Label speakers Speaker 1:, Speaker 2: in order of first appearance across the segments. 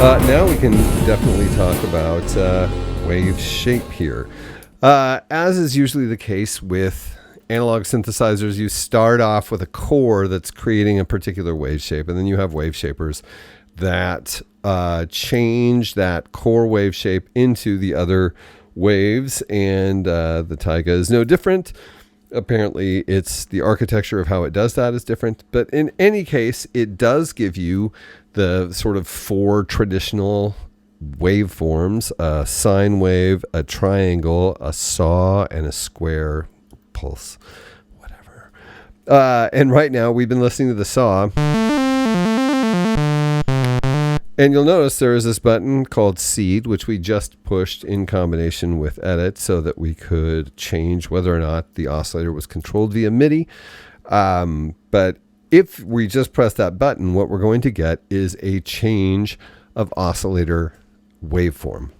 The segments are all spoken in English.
Speaker 1: Now we can definitely talk about wave shape here. As is usually the case with analog synthesizers, you start off with a core that's creating a particular wave shape, and then you have wave shapers that change that core wave shape into the other waves, and the Taiga is no different. Apparently, it's the architecture of how it does that is different, but in any case, it does give you the sort of four traditional waveforms: a sine wave, a triangle, a saw, and a square pulse, whatever. And right now, we've been listening to the saw. And you'll notice there is this button called seed, which we just pushed in combination with edit so that we could change whether or not the oscillator was controlled via MIDI. But if we just press that button, what we're going to get is a change of oscillator waveform.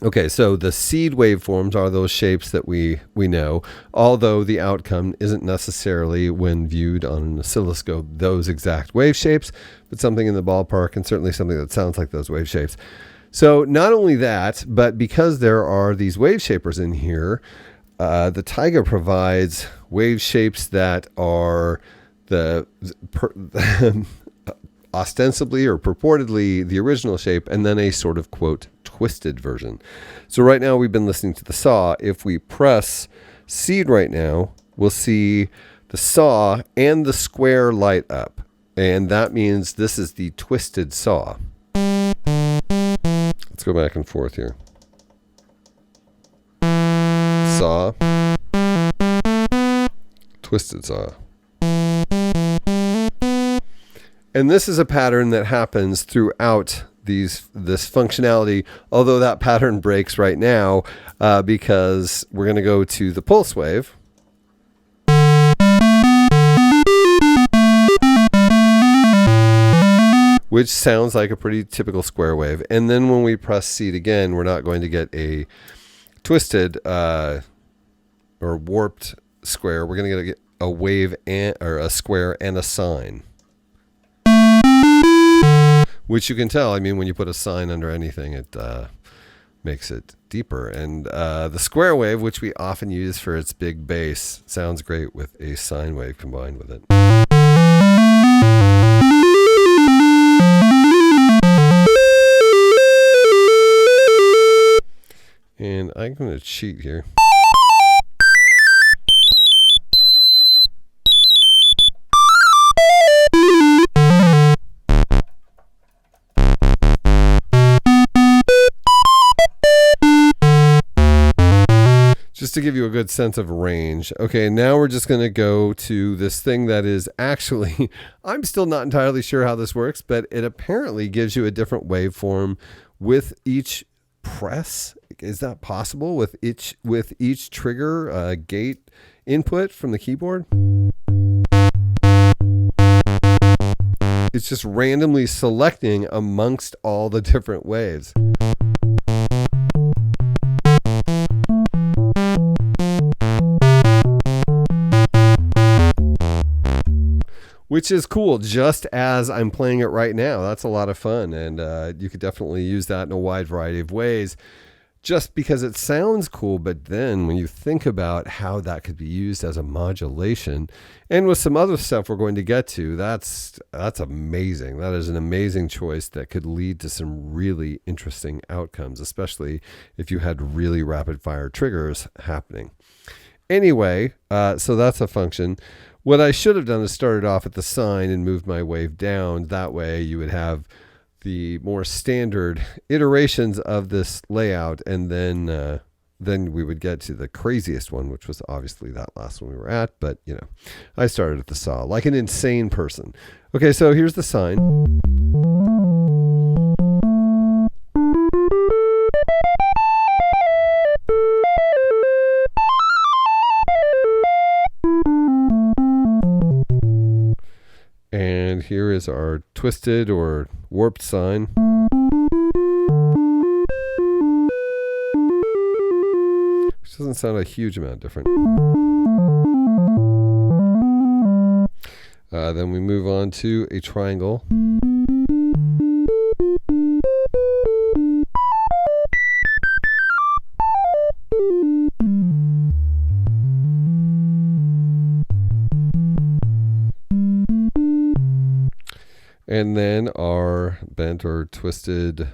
Speaker 1: Okay, so the seed waveforms are those shapes that we know, although the outcome isn't necessarily, when viewed on an oscilloscope, those exact wave shapes, but something in the ballpark, and certainly something that sounds like those wave shapes. So not only that, but because there are these wave shapers in here, the Taiga provides wave shapes that are ostensibly or purportedly the original shape, and then a sort of, quote, twisted version. So right now we've been listening to the saw. If we press seed right now, we'll see the saw and the square light up. And that means this is the twisted saw. Let's go back and forth here. Saw. Twisted saw. And this is a pattern that happens throughout this functionality, although that pattern breaks right now because we're going to go to the pulse wave. Which sounds like a pretty typical square wave. And then when we press seed again, we're not going to get a twisted or warped square. We're going to get a wave or a square and a sine. Which you can tell, I mean, when you put a sine under anything, it makes it deeper. And the square wave, which we often use for its big bass, sounds great with a sine wave combined with it. And I'm going to cheat here. Just to give you a good sense of range. Okay, now we're just going to go to this thing that is actually, I'm still not entirely sure how this works, but it apparently gives you a different waveform with each press. Is that possible with each trigger gate input from the keyboard? It's just randomly selecting amongst all the different waves. Which is cool, just as I'm playing it right now. That's a lot of fun, and you could definitely use that in a wide variety of ways, just because it sounds cool. But then when you think about how that could be used as a modulation, and with some other stuff we're going to get to, that's amazing. That is an amazing choice that could lead to some really interesting outcomes, especially if you had really rapid fire triggers happening. Anyway, so that's a function. What I should have done is started off at the sine and moved my wave down. That way you would have the more standard iterations of this layout, and then we would get to the craziest one, which was obviously that last one we were at. But, you know, I started at the saw like an insane person. Okay, so here's the sine. And here is our twisted or warped sine. Which doesn't sound a huge amount different. Then we move on to a triangle. And then our bent or twisted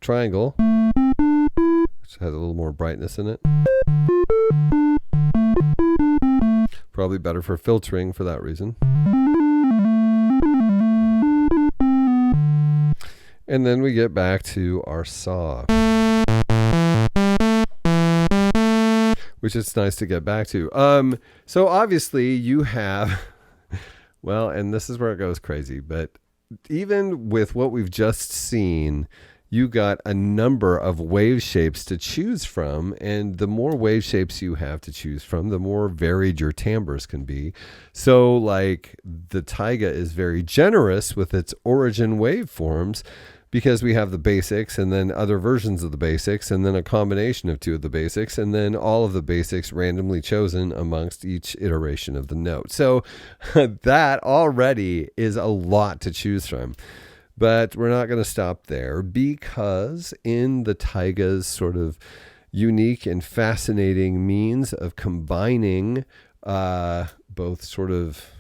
Speaker 1: triangle, which has a little more brightness in it. Probably better for filtering for that reason. And then we get back to our saw, which is nice to get back to. So obviously you have, well, and this is where it goes crazy, but even with what we've just seen, you got a number of wave shapes to choose from, and the more wave shapes you have to choose from, the more varied your timbres can be. So like the Taiga is very generous with its origin waveforms, because we have the basics and then other versions of the basics and then a combination of two of the basics and then all of the basics randomly chosen amongst each iteration of the note. So that already is a lot to choose from. But we're not going to stop there, because in the Taiga's sort of unique and fascinating means of combining both sort of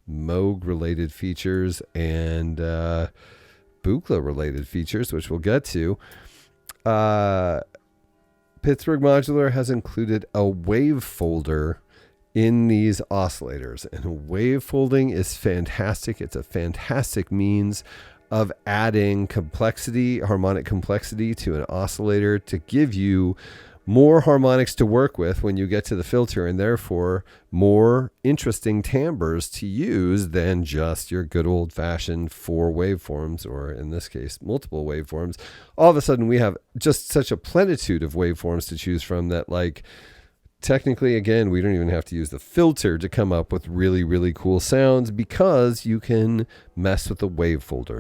Speaker 1: Moog related features and Buchla related features, which we'll get to, Pittsburgh Modular has included a wave folder in these oscillators, and wave folding is fantastic. It's a fantastic means of adding complexity, harmonic complexity to an oscillator to give you more harmonics to work with when you get to the filter, and therefore more interesting timbres to use than just your good old-fashioned 4 waveforms, or in this case multiple waveforms. All of a sudden we have just such a plenitude of waveforms to choose from that, like, technically, again, we don't even have to use the filter to come up with really, really cool sounds, because you can mess with the wave folder.